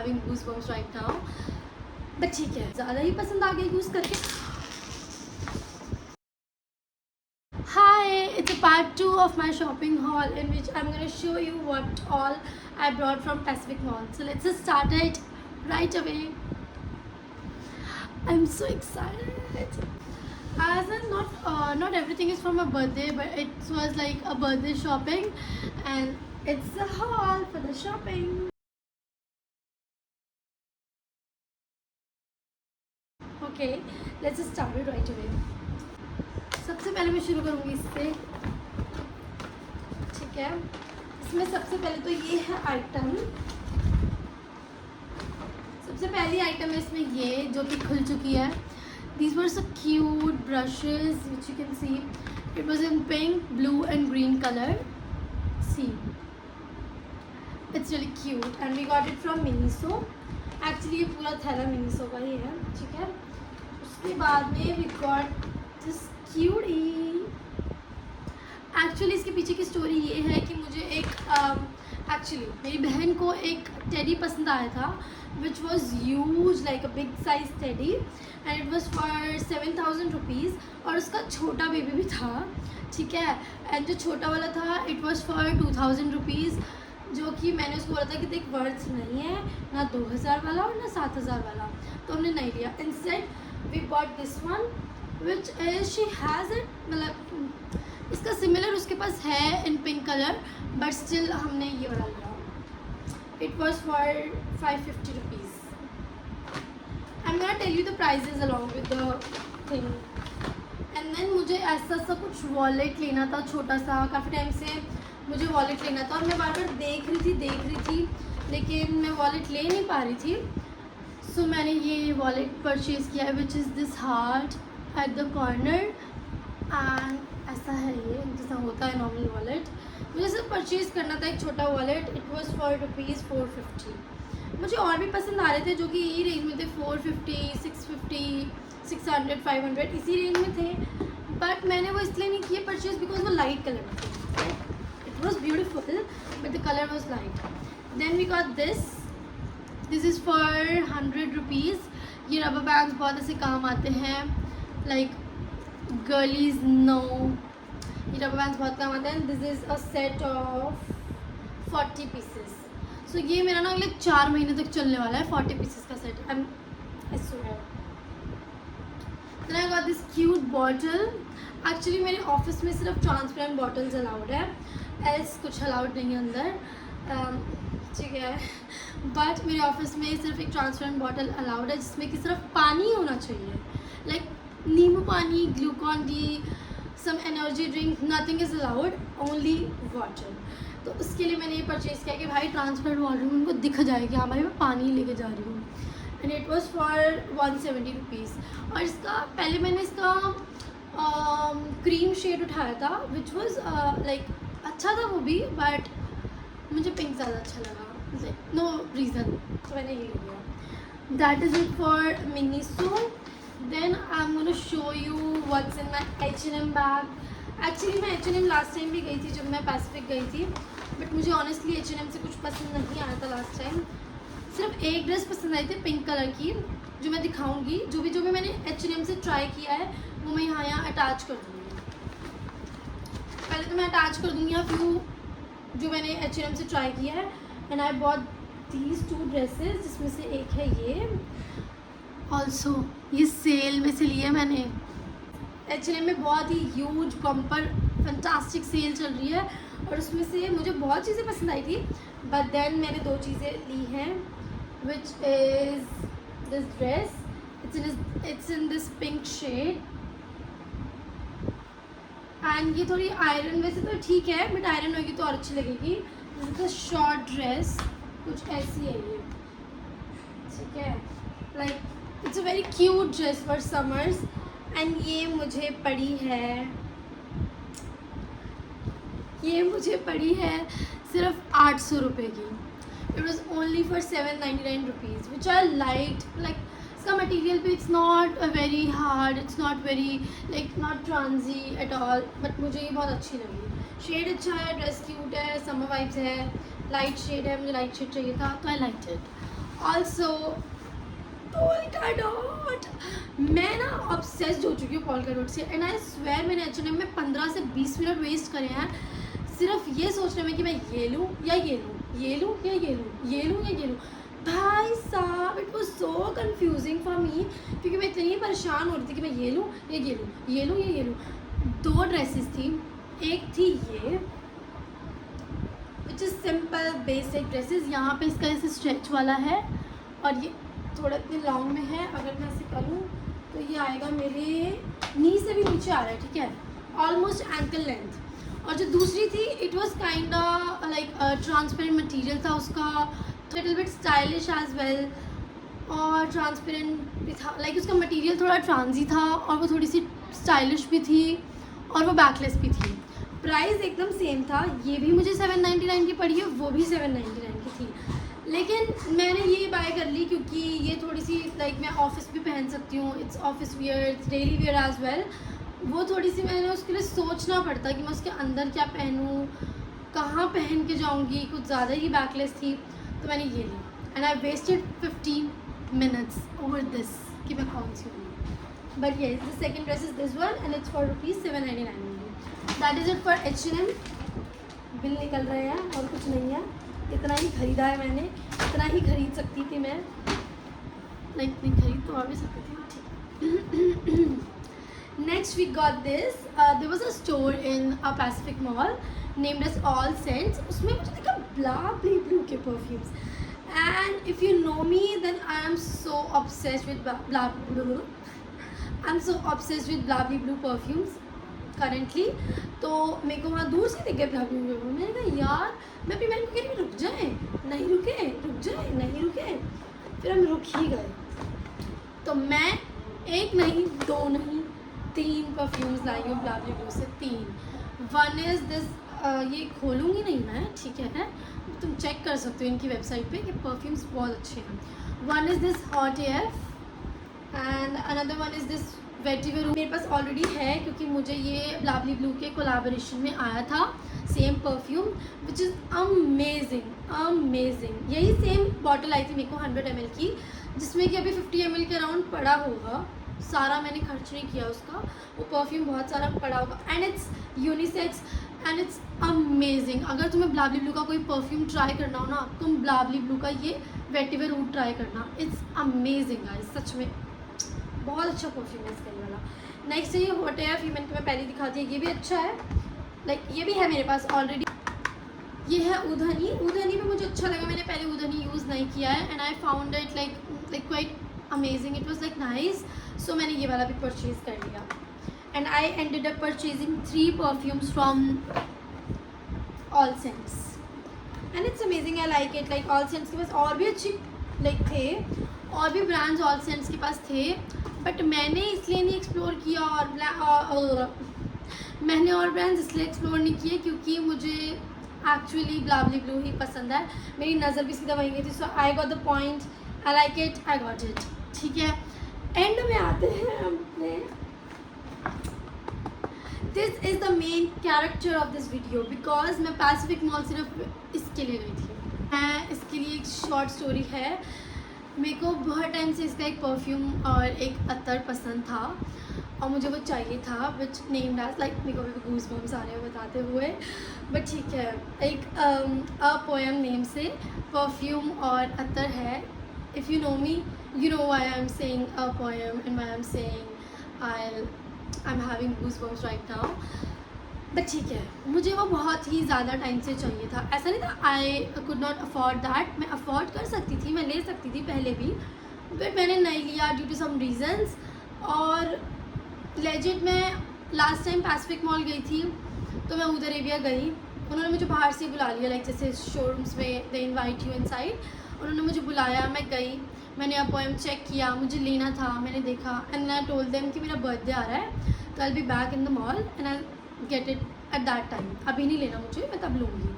Having goosebumps right now, but ठीक है, ज़्यादा ही पसंद आ गई यूज़ करके। Hi, it's a part 2 of my shopping haul in which I'm going to show you what all I brought from Pacific Mall. So let's just start it right away. I'm so excited. As in not everything is for my birthday, but it was like a birthday shopping, and it's a haul for the shopping. Okay, let's just start it right away. सबसे पहले मैं शुरू करूँगी इससे, ठीक है। इसमें सबसे पहले तो ये है आइटम, सबसे पहली आइटम है इसमें ये जो कि खुल चुकी है। These were so cute brushes which you can see. It was in pink, blue and green color. See, it's really cute and we got it from Miniso. Actually ये पूरा थैला Miniso का ही है, ठीक है। उसके बाद में we got this cutie. Actually इसके पीछे की स्टोरी ये है कि मुझे एक एक्चुअली मेरी बहन को एक टेडी पसंद आया था which was huge like a big size teddy and it was for 7,000 rupees और उसका छोटा बेबी भी था, ठीक है। एंड जो छोटा वाला था इट वॉज फॉर 2,000 रुपीज़, जो कि मैंने उसको बोला था कि देख वर्थ नहीं है ना 2,000 वाला और ना 7,000 वाला, तो हमने नहीं लिया। Instead we bought this one which is she has it, मतलब इसका सिमिलर उसके पास है in pink colour, but still हमने ये वाला लिया। It was for 550 rupees. I am gonna tell you the prices along with the thing. And then मुझे ऐसा सा कुछ वॉलेट लेना था छोटा सा, काफ़ी टाइम से मुझे वॉलेट लेना था और मैं बार बार देख रही थी लेकिन मैं वॉलेट ले नहीं पा रही थी। सो मैंने ये वॉलेट परचेज़ किया है विच is this heart at the corner and ऐसा है ये जैसा होता है नॉर्मल वॉलेट। मुझे सिर्फ परचेज़ करना था एक छोटा वॉलेट। It was for ₹450। मुझे और भी पसंद आ रहे थे जो कि यही रेंज में थे, 450, 650, 600, 500 इसी रेंज में थे, बट मैंने वो इसलिए नहीं किए परचेज़ बिकॉज वो लाइट कलर में थे। It was beautiful but the colour was light. Then we got this is for 100 rupees. ये रबर बैंड्स बहुत ऐसे काम आते हैं, लाइक गर्लीज नो, ये रबर बैंड्स बहुत काम आते हैं। This is a set of 40 pieces. So ये मेरा ना अगले 4 महीने तक चलने वाला है, 40 पीसेस का set. Then I got this cute bottle. Actually मेरे ऑफिस में सिर्फ ट्रांसपेरेंट बॉटल्स अलाउड है, एल्स कुछ अलाउड नहीं है अंदर, ठीक है। बट मेरे ऑफिस में सिर्फ एक ट्रांसपेरेंट बॉटल अलाउड है जिसमें कि सिर्फ पानी होना चाहिए, लाइक नींबू पानी, Glucon D, some energy drink, nothing is allowed, only water. तो उसके लिए मैंने ये परचेज़ किया कि भाई ट्रांसपेरेंट वाटर में उनको दिख जाए कि हाँ भाई मैं पानी लेके जा रही हूँ। And it was for 170 rupees. और इसका पहले मैंने इसका क्रीम शेड उठाया था विच वॉज लाइक अच्छा था वो भी, बट मुझे पिंक ज़्यादा अच्छा लगा, नो रीज़न, तो मैंने ये लिया। That is it for Miniso. Then I'm going to show you what's in my H&M bag. Actually मैं H&M लास्ट टाइम भी गई थी जब मैं पैसिफिक गई थी, बट मुझे ऑनेस्टली H&M से कुछ पसंद नहीं आया था लास्ट टाइम। सिर्फ एक ड्रेस पसंद आई थी पिंक कलर की जो मैं दिखाऊंगी। जो भी मैंने H&M से ट्राई किया है वो मैं यहाँ अटैच कर दूँगी। पहले तो मैं अटैच कर दूँगी यहाँ फ्यू जो मैंने H&M से ट्राई किया है। And I bought these 2 dresses, जिसमें से एक है ये, ऑल्सो ये सेल में से लिया मैंने। H&M में बहुत ही ह्यूज बम्पर फैंटास्टिक सेल चल रही है और उसमें से मुझे बहुत चीज़ें पसंद आई थी, बट देन मैंने 2 चीज़ें ली हैं which is this dress. It's in this pink shade and ये थोड़ी आयरन, वैसे तो ठीक है बट आयरन होगी तो और अच्छी लगेगी। दिस इज शॉर्ट ड्रेस, कुछ ऐसी है ये, ठीक है। Like it's a very cute dress for summers. And ये मुझे पड़ी है सिर्फ 800 रुपये की। It was only for 799 rupees which I like इसका मटेरियल भी it's not very hard, it's not very like not transy at all, but मुझे ये बहुत अच्छी लगी। शेड अच्छा है, ड्रेस क्यूट है, समर वाइब्स है, लाइट शेड है, मुझे लाइट शेड चाहिए था तो आई like it. Also polka dot, मैं ना ऑब्सेस्ड हो चुकी हूँ पोल्का डॉट से। एंड आई स्वेयर मैंने H&M में 15 से 20 मिनट वेस्ट करे हैं सिर्फ ये सोचने में कि मैं ये लूँ या ये लूँ, ये लूँ या ये लूँ, ये लूँ या ये लूँ। भाई साहब it was so confusing for me, क्योंकि मैं इतनी परेशान हो रही थी कि मैं ये लूँ या ये लूँ, ये लूँ या ये लूँ। 2 ड्रेसेस थी, एक थी ये which is simple basic dresses, यहाँ पे इसका ऐसे स्ट्रेच वाला है और ये थोड़ा इतने लॉन्ग में है। अगर मैं ऐसे करूँ तो ये आएगा मेरे नी से भी नीचे आ रहा है, ठीक है, ऑलमोस्ट एंकल लेंथ। और जो दूसरी थी it was kind like transparent material था उसका, little bit stylish as well, और ट्रांसपेरेंट भी था, लाइक उसका मटेरियल थोड़ा ट्रांसी था और वो थोड़ी सी स्टाइलिश भी थी और वो बैकलेस भी थी। प्राइस एकदम सेम था, ये भी मुझे 799 की पड़ी है, वो भी 799 की थी। लेकिन मैंने ये बाय कर ली क्योंकि ये थोड़ी सी लाइक मैं ऑफिस भी पहन सकती हूँ, it's office wear, it's daily wear as well. वो थोड़ी सी मैंने उसके लिए सोचना पड़ता कि मैं उसके अंदर क्या पहनूँ, कहाँ पहन के जाऊँगी, कुछ ज़्यादा ही बैकलेस थी, तो मैंने ये ली। And I wasted 15 minutes over this कि मैं कौन सी हूँ। बट ये the second dress is this one and it's for ₹799 only. That is it for H&M। Bill निकल रहे हैं और कुछ नहीं है, इतना ही ख़रीदा है मैंने, इतना ही खरीद सकती थी मैं, लाइक नहीं खरीद तो और भी सकती थी। Next we got this. There was a store in a Pacific Mall named as All Scents. उसमें मुझे दिखा Blably Blue के perfumes. And if you know me, then I am so obsessed with Blably Blue. I'm so obsessed with Blably Blue perfumes currently. तो मेरे को वहाँ दूर से दिख गए Blably Blue। मैंने कहा यार, मैं अपनी बहन को कह रही रुक जाए, नहीं रुके, रुक जाए, नहीं रुके, फिर हम रुक ही गए। तो मैं एक नहीं, 2 नहीं, 3 परफ्यूम्स लाई हूँ Blably Blue से, 3। वन इज़ दिस, ये खोलूँगी नहीं मैं, ठीक है, तुम चेक कर सकते हो इनकी वेबसाइट पे कि परफ्यूम्स बहुत अच्छे हैं। One is this hot air and another one is this vetiver. मेरे पास ऑलरेडी है क्योंकि मुझे ये Blably Blue के कोलैबोरेशन में आया था same perfume which is amazing amazing. यही सेम बॉटल आई थी मेरे को 100 ml की, जिसमें कि अभी 50 ml के अराउंड पड़ा होगा, सारा मैंने खर्च नहीं किया उसका, वो परफ्यूम बहुत सारा पड़ा होगा। And it's unisex and it's amazing. अगर तुम्हें Blably Blue का कोई परफ्यूम ट्राई करना हो ना, तुम Blably Blue का ये वेटिवर रूट ट्राई करना, इट्स अमेजिंग गाइस, सच में बहुत अच्छा परफ्यूम है इसका वाला। नेक्स्ट है ये हॉट एयर फीमेल को मैं पहले दिखाती है, ये भी अच्छा है, लाइक ये भी है मेरे पास ऑलरेडी। ये है उधनी, उधनी में मुझे अच्छा लगा, मैंने पहले उधनी यूज़ नहीं किया है and I found it like quite amazing, it was like nice, so मैंने ये वाला भी परचेज़ कर लिया। And I ended up purchasing 3 perfumes from all scents and it's amazing, I like it. Like all scents के पास और भी अच्छी लाइक थे, और भी ब्रांड्स ऑल सेंट्स के पास थे, बट मैंने इसलिए नहीं एक्सप्लोर किया और मैंने और ब्रांड्स इसलिए एक्सप्लोर नहीं किए क्योंकि मुझे एक्चुअली Blably Blue ही पसंद है, मेरी नज़र भी सीधा वहीं गई थी। So I got the point, I like it, I got it, ठीक है। एंड में आते हैं अपने, this is the main character of this video because मैं पैसिफिक मॉल सिर्फ इसके लिए गई थी। मैं इसके लिए एक शॉर्ट स्टोरी है, मेरे को बहुत टाइम से इसका एक परफ्यूम और एक अत्तर पसंद था और मुझे वो चाहिए था, विच नेम्ड एज लाइक, मेरे को भी गूज बम्स आ रहे हैं बताते हुए, बट ठीक है, एक अ पोएम नेम से परफ्यूम और अत्तर है। If you know me, you know why I'm saying a poem and why I'm saying I'm having goosebumps right now. But ठीक है, मुझे वो बहुत ही ज़्यादा टाइम से चाहिए था, ऐसा नहीं था I could not afford that, मैं अफोर्ड कर सकती थी, मैं ले सकती थी पहले भी, बट मैंने नहीं लिया ड्यू टू सम रीजंस। और लेजिट मैं लास्ट टाइम पैसिफिक मॉल गई थी तो मैं उधर एरिया गई, उन्होंने मुझे बाहर से बुला लिया, लाइक जैसे शोरूम्स में दे इनवाइट यू इनसाइड, उन्होंने मुझे बुलाया, मैं गई, मैंने अब पोएम चेक किया, मुझे लेना था, मैंने देखा एंड आई टोल्ड देम कि मेरा बर्थडे आ रहा है तो I be back in the mall and I get it at that time, अभी नहीं लेना मुझे, मैं तब लूँगी।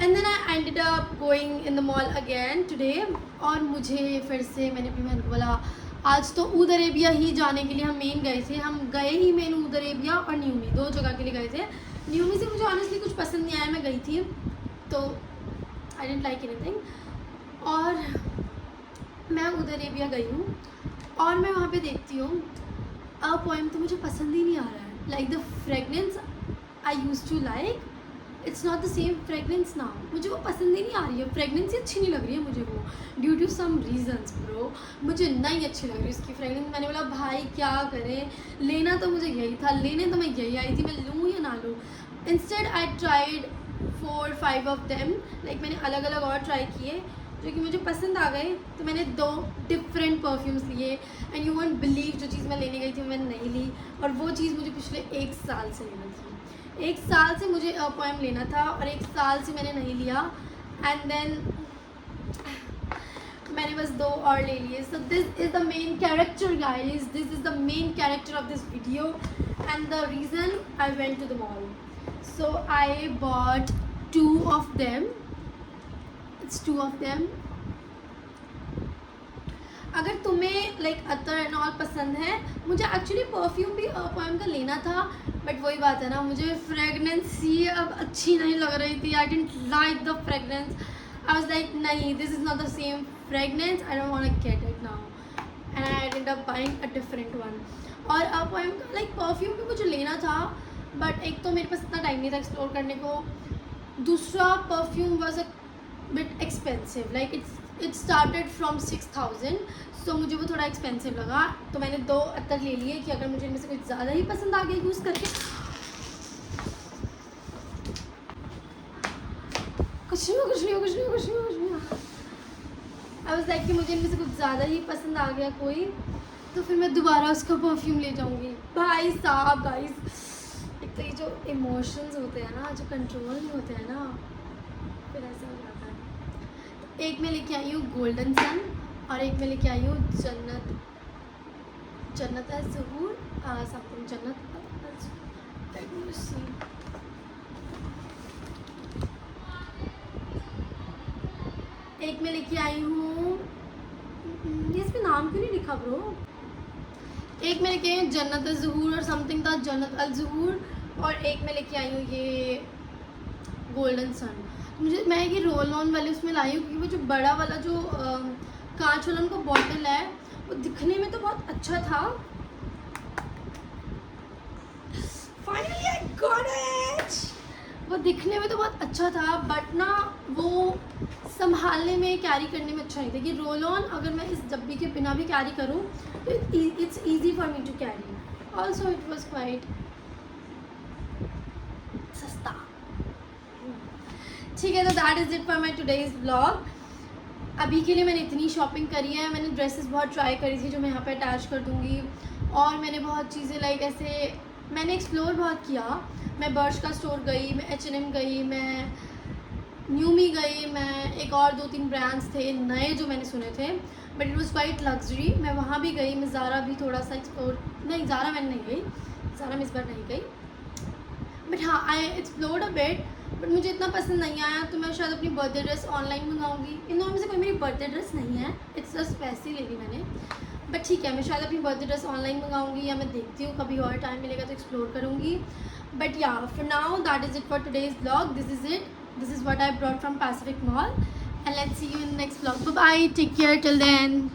And then I ended up going in the mall again today, और मुझे फिर से मैंने अपनी बहन को बोला आज तो ऊद अरेबिया ही जाने के लिए हम मेन गए थे, हम गए ही मेन ऊद अरेबिया और न्यूमी, 2 जगह के लिए गए थे। न्यूमी से मुझे ऑनेस्टली कुछ पसंद नहीं आया, मैं गई थी तो आई डेंट लाइक एनीथिंग। और उधर अरेबिया गई हूँ और मैं वहाँ पे देखती हूँ अ पोएम तो मुझे पसंद ही नहीं आ रहा है. Like the fragrance I used to like, it's not the same fragrance now. मुझे वो पसंद ही नहीं आ रही है, फ्रेगनेंस ही अच्छी नहीं लग रही है मुझे वो, due to some reasons bro. मुझे नहीं अच्छी लग रही उसकी फ्रेगनेंस. मैंने बोला भाई क्या करें, लेना तो मुझे यही था, लेने तो मैं यही आई थी, मैं लूँ या ना लूँ. Instead I tried 4-5 of them. Like मैंने अलग अलग और ट्राई किए जो कि मुझे पसंद आ गए. तो मैंने 2 डिफरेंट परफ्यूम्स लिए एंड यू वोंट बिलीव जो चीज़ मैं लेने गई थी मैंने नहीं ली. और वो चीज़ मुझे पिछले 1 साल से लेना थी. 1 साल से मुझे अ पोएम लेना था और 1 साल से मैंने नहीं लिया. एंड देन मैंने बस 2 और ले लिए. So this is the main character guys, this is the main character of this video and the reason I went to the mall. So I bought 2 of them. It's 2 of them. अगर तुम्हें like Atar and all पसंद है, मुझे actually perfume भी poem का लेना था but वही बात है ना, मुझे फ्रेगनेंस ही अब अच्छी नहीं लग रही थी. I didn't like the fragrance. I was like नहीं, this is not the same fragrance, I don't want to get it now and I ended up buying a different one. और पोएम का like perfume भी मुझे लेना था but एक तो मेरे पास इतना टाइम नहीं था एक्सप्लोर करने को, दूसरा perfume was a bit expensive. Like it started from 6000. सो मुझे वो थोड़ा एक्सपेंसिव लगा. तो मैंने 2 अत्तर ले लिए कि अगर मुझे इनमें से कुछ ज़्यादा ही पसंद आ गया यूज़ करके, कुछ नहीं. आई वाज लाइक कि मुझे इनमें से कुछ ज़्यादा ही पसंद आ गया कोई, तो फिर मैं दोबारा उसका परफ्यूम ले जाऊँगी. भाई साहब गाइस, एक तो ये जो इमोशंस होते हैं ना, जो कंट्रोल नहीं होते हैं ना, फिर ऐसा हो जाता है. तो एक मैं लेके आई हूँ गोल्डन सन और एक मैं लेके आई हूँ जन्नत ज़हूर समथिंग जन्नत. एक मैं लेके आई हूँ, ये इसमें नाम क्यों नहीं लिखा ब्रो. एक मैं लेके आई हूँ जन्नत ज़हूर और समथिंग था जन्नत अल ज़हूर, और एक मैं लेके आई हूँ ये गोल्डन सन. मुझे मैं ये रोल ऑन वाले उसमें लाई हूँ क्योंकि वो जो बड़ा वाला जो कांच वाला उनका बॉटल है वो दिखने में तो बहुत अच्छा था. Finally I got it. वो दिखने में तो बहुत अच्छा था बट ना वो संभालने में, कैरी करने में अच्छा नहीं था. कि रोल ऑन अगर मैं इस डब्बी के बिना भी कैरी करूँ तो it's easy for me to carry. Also it was quite सस्ता. ठीक है, तो that is it for my today's blog. अभी के लिए मैंने इतनी शॉपिंग करी है. मैंने ड्रेसेस बहुत ट्राई करी थी जो मैं यहाँ पे अटैच कर दूँगी, और मैंने बहुत चीज़ें लाइक ऐसे मैंने एक्सप्लोर बहुत किया. मैं बर्श का स्टोर गई, मैं H&M गई, मैं न्यूमी गई, मैं एक और 2-3 ब्रांड्स थे नए जो मैंने सुने थे but it was quite luxury. मैं वहाँ भी गई. मैं ज़ारा भी थोड़ा सा एक्सप्लोर, नहीं ज़ारा मैंने नहीं गई, ज़ारा में इस बार नहीं गई बट हाँ I explored a bit. But मुझे इतना पसंद नहीं आया तो मैं शायद अपनी बर्थडे ड्रेस ऑनलाइन मंगाऊंगी. इन दोनों में से कोई मेरी बर्थडे ड्रेस नहीं है, इट्स जस्ट वैसी ले ली मैंने. बट ठीक है, मैं शायद अपनी बर्थडे ड्रेस ऑनलाइन मंगाऊंगी या मैं देखती हूँ कभी और टाइम मिलेगा तो एक्सप्लोर करूँगी. But yeah for now that is it for today's blog. This is it. This is what I brought from Pacific mall and let's see you in next blog. Bye bye, take care till then.